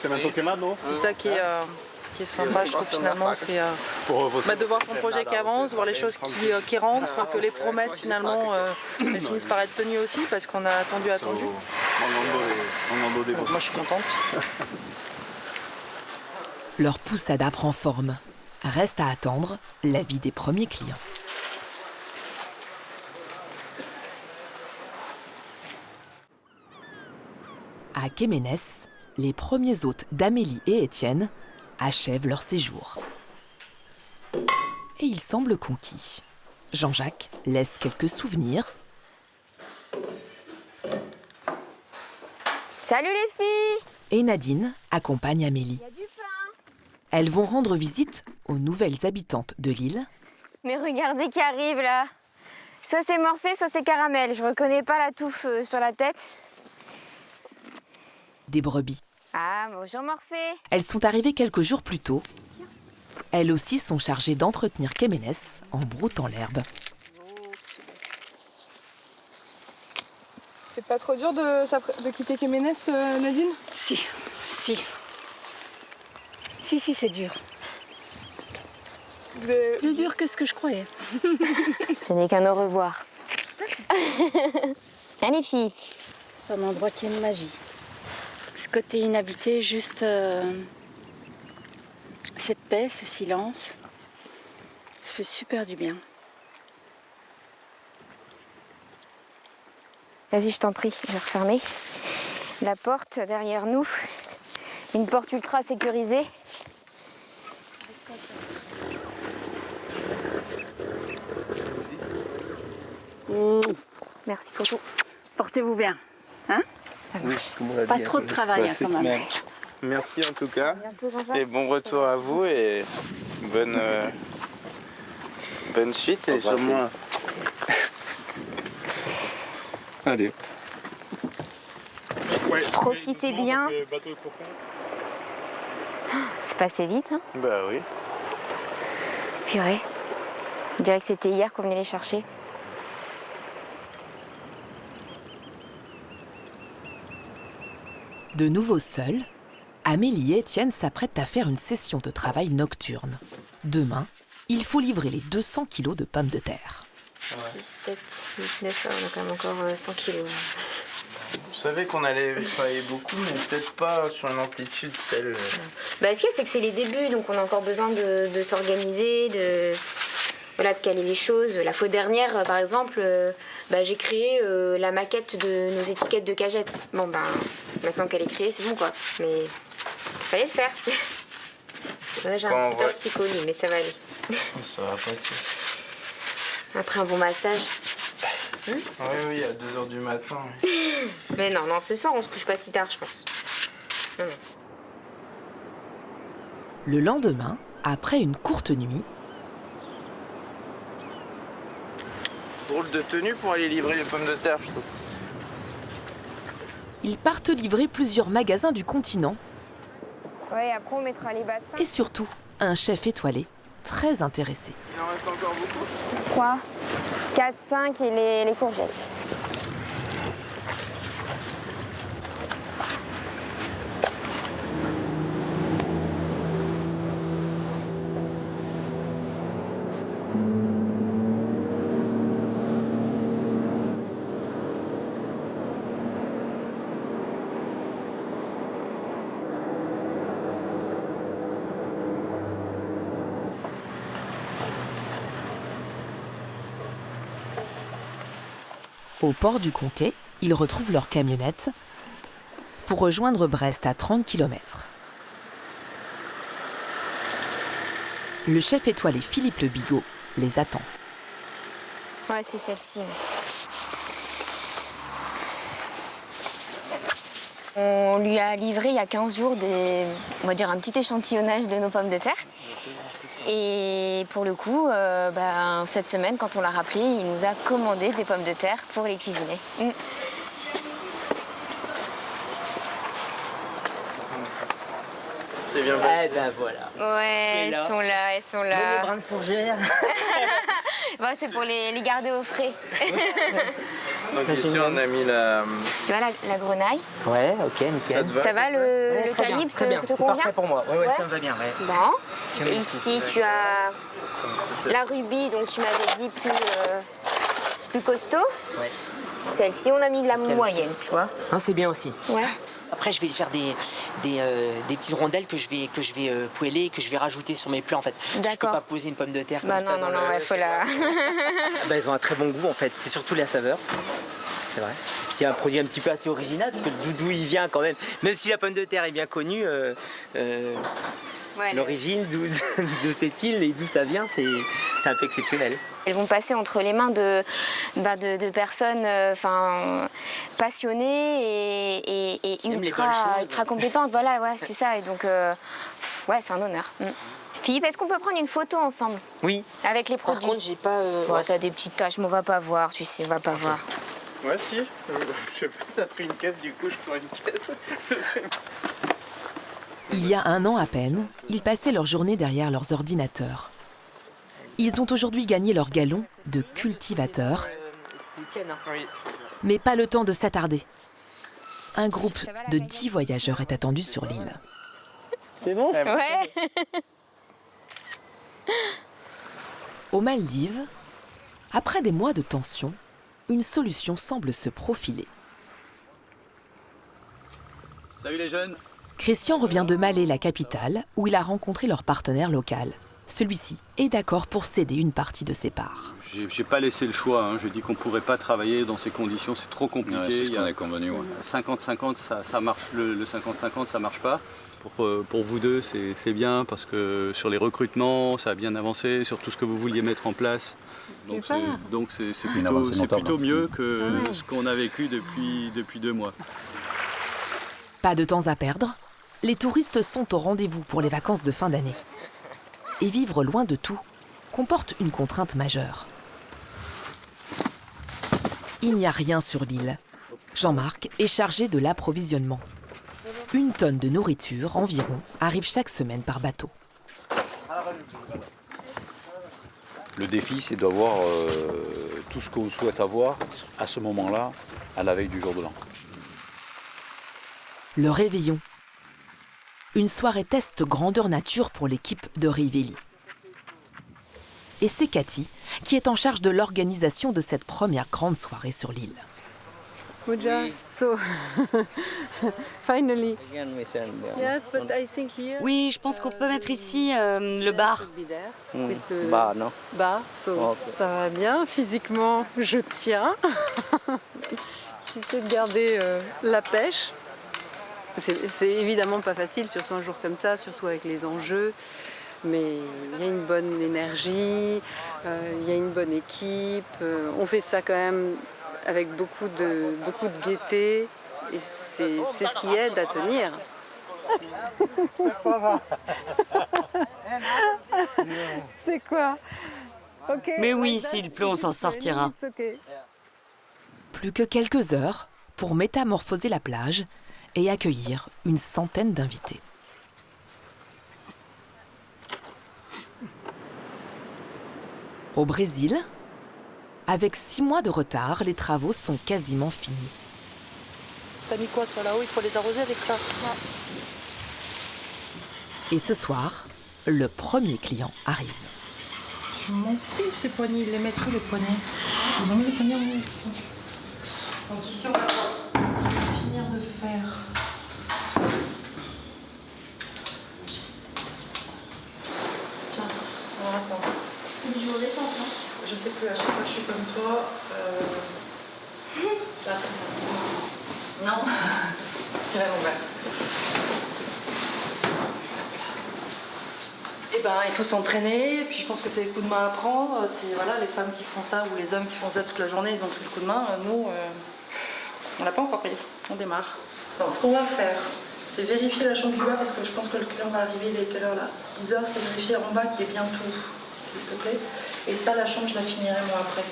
maintenant quemado. C'est ça qui est sympa, je trouve finalement, c'est de voir son projet qui avance, voir les choses qui rentrent, que les promesses finalement elles finissent par être tenues aussi parce qu'on a attendu. Donc, moi je suis contente. Leur poussada prend forme. Reste à attendre l'avis des premiers clients. À Quéménès, les premiers hôtes d'Amélie et Étienne achèvent leur séjour. Et ils semblent conquis. Jean-Jacques laisse quelques souvenirs. Salut les filles! Et Nadine accompagne Amélie. Il y a du pain. Elles vont rendre visite aux nouvelles habitantes de l'île. Mais regardez qui arrive là. Soit c'est Morphée, soit c'est Caramel. Je reconnais pas la touffe sur la tête. Des brebis. Ah, bonjour Morphée. Elles sont arrivées quelques jours plus tôt. Elles aussi sont chargées d'entretenir Quéménès en broutant l'herbe. C'est pas trop dur de quitter Quéménès, Nadine? Si, c'est dur. Plus dur que ce que je croyais. Ce n'est qu'un au revoir. Allez filles. C'est un endroit qui est une magie. Ce côté inhabité, juste cette paix, ce silence, ça fait super du bien. Vas-y, je t'en prie, je vais refermer. La porte derrière nous, une porte ultra sécurisée. Merci pour tout. Portez-vous bien, hein? Oui, comme on l'a dit. Pas trop de travail hein, quand même. Merci en tout cas. Et bon retour à vous et bonne Bonne suite et sur moi. Allez. Profitez bien. C'est passé vite, hein? Bah oui. Purée. On dirait que c'était hier qu'on venait les chercher. De nouveau seuls, Amélie et Étienne s'apprêtent à faire une session de travail nocturne. Demain, il faut livrer les 200 kilos de pommes de terre. 6, 7, 8, 9, on a quand même encore 100 kilos. Vous savez qu'on allait travailler beaucoup, mais peut-être pas sur une amplitude telle... Bah, ce qu'il y a, c'est que c'est les débuts, donc on a encore besoin de s'organiser, de caler les choses. La fois dernière, par exemple, j'ai créé la maquette de nos étiquettes de cagettes. Bon, maintenant qu'elle est créée, c'est bon, quoi. Mais fallait le faire. Ouais, j'ai un petit colis, mais ça va aller. Ça va passer. Après un bon massage. Oui, à 2h du matin. Mais non, ce soir, on se couche pas si tard, je pense. Non. Le lendemain, après une courte nuit, Drôle de tenue pour aller livrer les pommes de terre, je trouve. ils partent livrer plusieurs magasins du continent. Ouais, après on mettra les bassins. Et surtout, un chef étoilé, très intéressé. Il en reste encore beaucoup? 3, 4, 5 et les courgettes. Au port du Conquet, ils retrouvent leur camionnette pour rejoindre Brest à 30 km. Le chef étoilé Philippe Le Bigot les attend. Ouais, c'est celle-ci. On lui a livré il y a 15 jours on va dire un petit échantillonnage de nos pommes de terre. Et pour le coup, cette semaine, quand on l'a rappelé, il nous a commandé des pommes de terre pour les cuisiner. C'est bien. Eh ben voilà. Ouais, elles sont là. Les brins de fourgère. C'est pour les garder au frais. Donc ici, on a mis la... Tu vois la grenaille? Ouais, ok, nickel. Ça va le calibre très bien. que te C'est convient? parfait pour moi. Ouais, ça me va bien. Ouais. Bon. Et ici, tu as la rubis, donc tu m'avais dit plus costaud. Ouais. Celle-ci, on a mis de la moyenne, tu vois. C'est bien aussi. Ouais. Après, je vais faire des petites rondelles que je vais poêler, que je vais rajouter sur mes plats en fait. D'accord. Je peux pas poser une pomme de terre comme ça. Non, il faut la... Elles ont un très bon goût en fait, c'est surtout la saveur. C'est vrai. C'est un produit un petit peu assez original, parce que d'où il vient quand même. Même si la pomme de terre est bien connue, l'origine de cette île et d'où ça vient, c'est un peu exceptionnel. Elles vont passer entre les mains de personnes passionnées et ultra compétentes. Voilà, ouais, c'est ça. Et donc, c'est un honneur. Philippe, est-ce qu'on peut prendre une photo ensemble? Oui. Avec les produits? Par contre, j'ai pas... t'as des petites taches, mais on va pas voir, tu sais, on va pas voir. Ouais, si. Je sais pas, t'as pris une caisse, du coup, je prends une caisse. Il y a un an à peine, ils passaient leur journée derrière leurs ordinateurs. Ils ont aujourd'hui gagné leur galon de cultivateurs, mais pas le temps de s'attarder. Un groupe de 10 voyageurs est attendu sur l'île. C'est bon? Ouais. Aux Maldives, après des mois de tension, une solution semble se profiler. Salut les jeunes! Christian revient de Malé, la capitale, où il a rencontré leur partenaire local. Celui-ci est d'accord pour céder une partie de ses parts. J'ai pas laissé le choix, je dis qu'on pourrait pas travailler dans ces conditions, c'est trop compliqué. Ouais, c'est ce qu'on a convenu. 50-50, ça marche, le 50-50 ça marche pas. Pour vous deux, c'est bien parce que sur les recrutements, ça a bien avancé, sur tout ce que vous vouliez mettre en place. Donc c'est plutôt mieux que ce qu'on a vécu depuis 2 mois. Pas de temps à perdre, les touristes sont au rendez-vous pour les vacances de fin d'année. Et vivre loin de tout, comporte une contrainte majeure. Il n'y a rien sur l'île. Jean-Marc est chargé de l'approvisionnement. 1 tonne de nourriture environ arrive chaque semaine par bateau. Le défi, c'est d'avoir tout ce qu'on souhaite avoir à ce moment-là, à la veille du jour de l'an. Le réveillon. Une soirée test grandeur nature pour l'équipe de Rivelli. Et c'est Cathy qui est en charge de l'organisation de cette première grande soirée sur l'île. Muja, so finally. Yes, but I think here. Oui, je pense qu'on peut mettre ici le bar. Bar, non? Bar, so ça va bien. Physiquement, je tiens. J'essaie de garder la pêche. C'est évidemment pas facile, surtout un jour comme ça, surtout avec les enjeux. Mais il y a une bonne énergie, il y a une bonne équipe. On fait ça quand même avec beaucoup de gaieté. Et c'est ce qui aide à tenir. C'est quoi? Okay, mais oui, s'il pleut, on s'en sortira. Plus que quelques heures pour métamorphoser la plage et accueillir une centaine d'invités. Au Brésil, avec 6 mois de retard, les travaux sont quasiment finis. T'as mis quoi toi là-haut? Il faut les arroser avec ça. Et ce soir, le premier client arrive. Je m'en fiche les poignées, ils les mettent où les poignées? Ils ont mis les poignées en haut. Donc ici on va finir de faire. Tiens, alors attends. Je sais plus, à chaque fois je suis comme toi. Là, comme ça. Non. C'est la longueur. Eh ben, il faut s'entraîner, puis je pense que c'est les coups de main à prendre. C'est voilà, les femmes qui font ça ou les hommes qui font ça toute la journée, ils ont pris le coup de main. Nous, on l'a pas encore pris. On démarre. Alors, ce qu'on va faire, c'est vérifier la chambre du bas parce que je pense que le client va arriver. Il est quelle heure là? 10 h, c'est vérifier en bas qu'il y ait bien tout, s'il te plaît. Et ça, la chambre, je la finirai moi après.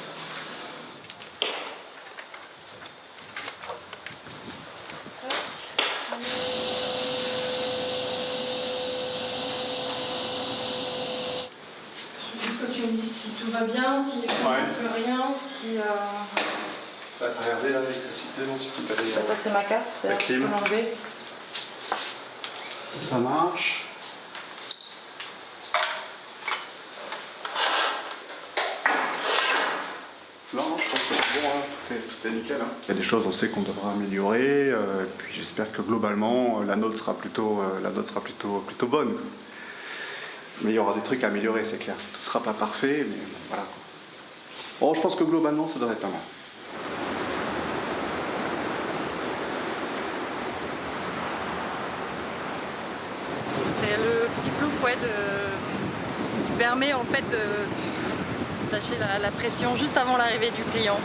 Juste que tu me dises si tout va bien, s'il n'y a rien, si... T'as regardé l'électricité, non, si tout allait... Ça c'est ma carte, d'ailleurs, je peux l'enlever. Ça marche. Non, je pense que c'est bon, hein. Tout est nickel. Hein. Il y a des choses, on sait qu'on devra améliorer, puis j'espère que globalement, la note sera plutôt bonne. Mais il y aura des trucs à améliorer, c'est clair. Tout ne sera pas parfait, mais voilà. Bon, je pense que globalement, ça devrait être pas mal. C'est le petit plouf qui permet en fait de lâcher la pression juste avant l'arrivée du client.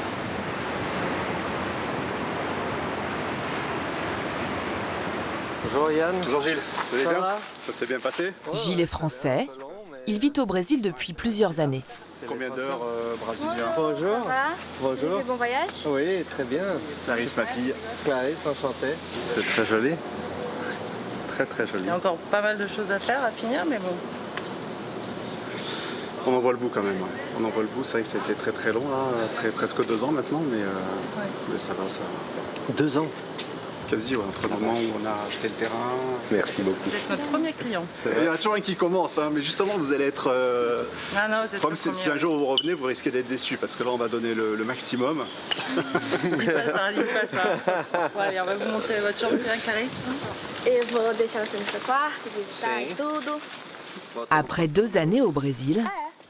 Bonjour Yann. Bonjour Gilles, vous allez bien? Ça s'est bien passé? Gilles est français. Il vit au Brésil depuis plusieurs années. Combien d'heures brésilien? Bonjour. Ça va? Bonjour. Bon voyage? Oui, très bien. Clarisse, ma fille. Clarisse, enchantée. C'est très joli. Très très joli. Il y a encore pas mal de choses à faire, à finir, mais bon. On en voit le bout quand même. Ouais. On en voit le bout, c'est vrai que ça a été très très long, là, presque 2 ans maintenant, mais ça va, ça va. 2 ans? Quasi, ouais, entre le moment où on a acheté le terrain. Merci beaucoup. Vous êtes notre premier client. Il y en a toujours un qui commence, hein, mais justement vous allez être... Ah non, c'est le si un jour vous revenez, vous risquez d'être déçus, parce que là on va donner le maximum. Dis pas ça, dis pas ça. Bon, allez, on va vous montrer votre chambre, Clarisse. Eu vou deixar você no seu quarto, visitar e tudo. Après 2 années au Brésil,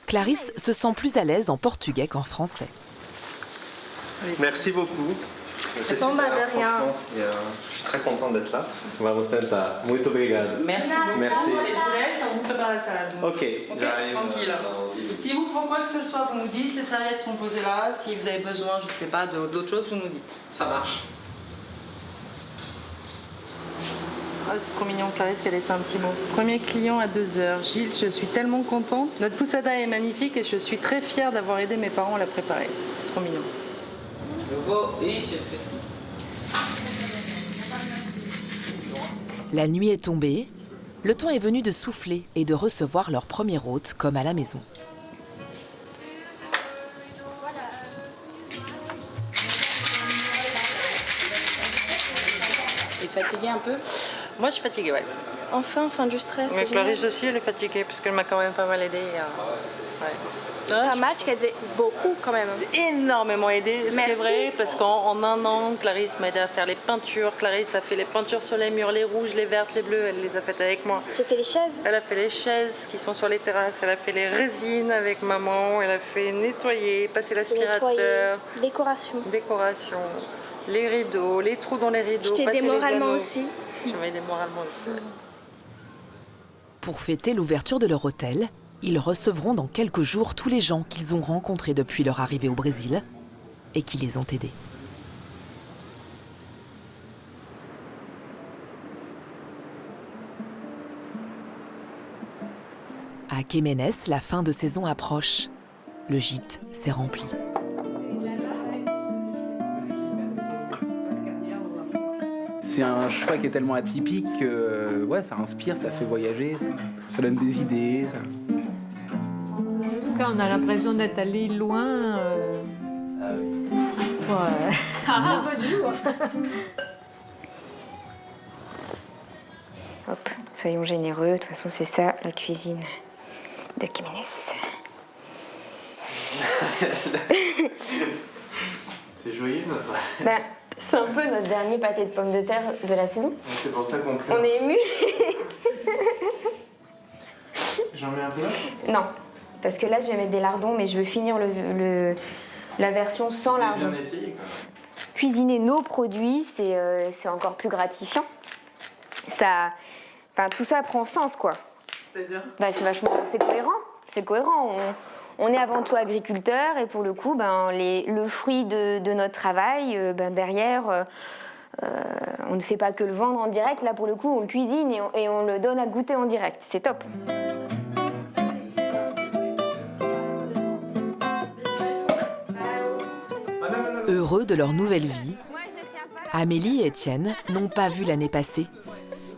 Clarisse se sent plus à l'aise en portugais qu'en français. Merci beaucoup. C'est super, de rien. Je suis très content d'être là. Vamos tentar. Muito obrigado. Merci beaucoup. Merci. Allez, je vous laisse, on vous prépare la salade. Ok, j'arrive. Tranquille. Si vous faut quoi que ce soit, vous nous dites, les serviettes sont posées là. Si vous avez besoin, je sais pas, d'autres choses, vous nous dites. Ça marche. Ah, c'est trop mignon, Clarisse qui a laissé un petit mot. Premier client à 2h. Gilles, je suis tellement contente. Notre poussada est magnifique et je suis très fière d'avoir aidé mes parents à la préparer. C'est trop mignon. La nuit est tombée, le temps est venu de souffler et de recevoir leur premier hôte comme à la maison. T'es fatiguée un peu? Moi, je suis fatiguée, ouais. Enfin, fin du stress. Mais Clarisse aussi, elle est fatiguée parce qu'elle m'a quand même pas mal aidée. Ouais. Pas mal, qu'elle disait beaucoup quand même. Énormément aidée, c'est Merci. vrai, parce qu'en un an, Clarisse m'a aidé à faire les peintures. Clarisse a fait les peintures sur les murs, les rouges, les vertes, les bleues, elle les a faites avec moi. Tu as fait les chaises? Elle a fait les chaises qui sont sur les terrasses, elle a fait les résines avec maman, elle a fait nettoyer, passer l'aspirateur. Décoration. Décoration. Les rideaux, les trous dans les rideaux. Je t'ai aidé moralement aussi. Tu m'as aidé moralement aussi. Ouais. Pour fêter l'ouverture de leur hôtel, ils recevront dans quelques jours tous les gens qu'ils ont rencontrés depuis leur arrivée au Brésil et qui les ont aidés. À Quéménès, la fin de saison approche. Le gîte s'est rempli. C'est un choix qui est tellement atypique que ouais, ça inspire, ça fait voyager, ça donne des idées. En tout cas, on a l'impression d'être allé loin. Ouais. Hop, soyons généreux. De toute façon, c'est ça, la cuisine de Quéménès. C'est joyeux, notre... Bah, c'est un peu notre dernier pâté de pommes de terre de la saison. C'est pour ça qu'on pleure. On est émus. J'en mets un peu là? Non, parce que là, je vais mettre des lardons, mais je veux finir la version sans lardons. Bien essayé, quoi. Cuisiner nos produits, c'est encore plus gratifiant. Tout ça prend sens, quoi. C'est-à-dire? Bah, c'est cohérent. C'est cohérent. On est avant tout agriculteurs et pour le coup, le fruit de notre travail, derrière, on ne fait pas que le vendre en direct. Là, pour le coup, on le cuisine et on le donne à goûter en direct. C'est top. Heureux de leur nouvelle vie, Amélie et Étienne n'ont pas vu l'année passée.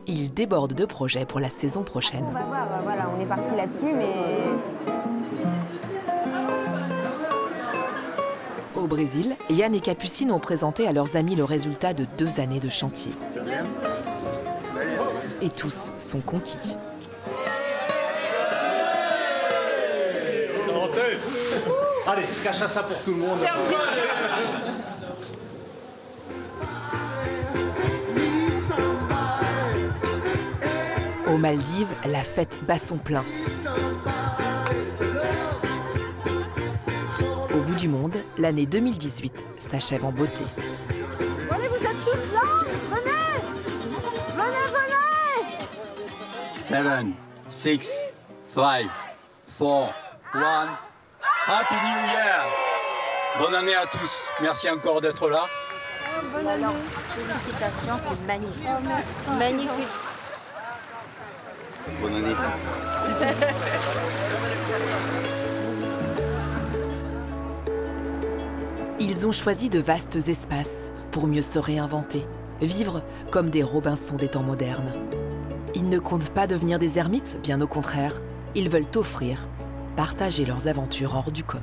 Ils débordent de projets pour la saison prochaine. On va voir, voilà, on est parti là-dessus, mais... Au Brésil, Yann et Capucine ont présenté à leurs amis le résultat de 2 années de chantier. Et tous sont conquis. Allez, cachaça pour tout le monde. Aux Maldives, la fête bat son plein. Au bout du monde, l'année 2018 s'achève en beauté. Allez, vous êtes tous là? Venez! Venez, venez! 7, 6, 5, 4, 1. Happy New Year! Bonne année à tous. Merci encore d'être là. Bonne année. Félicitations, c'est magnifique. Magnifique. Bonne année. Ils ont choisi de vastes espaces pour mieux se réinventer, vivre comme des Robinson des temps modernes. Ils ne comptent pas devenir des ermites, bien au contraire. Ils veulent offrir, partager leurs aventures hors du commun.